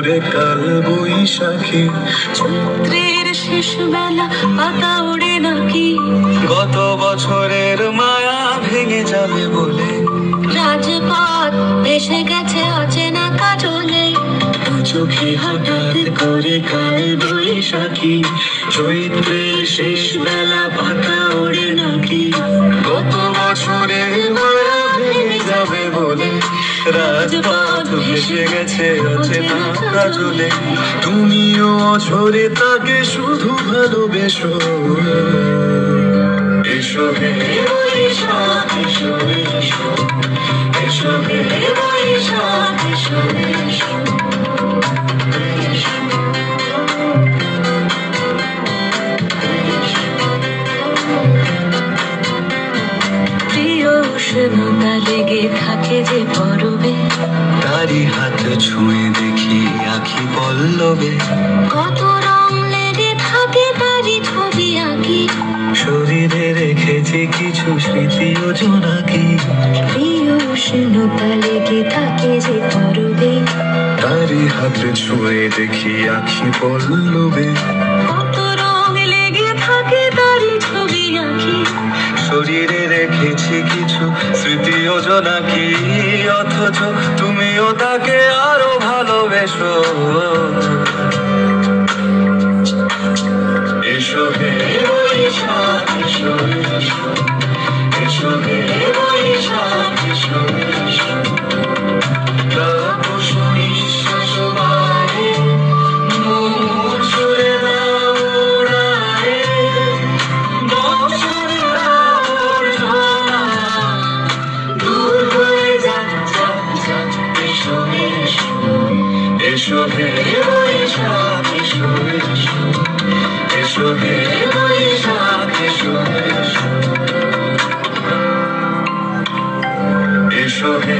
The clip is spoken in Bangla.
ওরে কাল বৈশাখী, চৈত্রের শেষ বেলা পাতা ওড়ে নাকি, গত বছরের মায়া ভেঙে যাবে বলে, রাজপথ ভেসে গেছে অচেনা কাজলে, দু চোখে হঠাৎ করে কাল বৈশাখী, চৈত্রের শেষ বেলা পাতা ওড়ে নাকি, গত বছরের মায়া ভেঙে যাবে বলে, রাজপথ ভেসে গেছে অচেনা কাজলে, তুমিও অঝরে তাকে শুধু ভালোবেসো। এসো হে বৈশাখ এসো এসো, এসো হে বৈশাখ এসো এসো। প্রিয় উষ্ণতা লেগে থাকে যে পরবে, তারি হাত ছুঁয়ে দেখি আখি পল্লবে, কত রং লেগে থাকে তারই ছবি আঁকি, শরীরে রেখেছি কিছু স্মৃতি ও জোনাকি, প্রিয় উষ্ণতা লেগে থাকে যে পরবে, তারি হাত ছুঁয়ে দেখি আখি পল্লবে, কত রং লেগে থাকে তারই ছবি আঁকি, শরীরে রেখেছি কিছু স্মৃতি ও জোনাকি, অথচ তুমিও তাকে আরো ভালোবেসো। এসো হে বৈশাখ এসো এসো, এসো হে বৈশাখ এসো এসো। তাপস নিঃশ্বাস বায়ে, মোর ছুঁয়ে দাও উড়ায়ে, বছরের আবর্জনা দূর হয়ে যাক যাক যাক। এসো এসো, এসো হে বৈশাখ এসো এসো, এসো হে বৈশাখ এসো এসো, এসো হে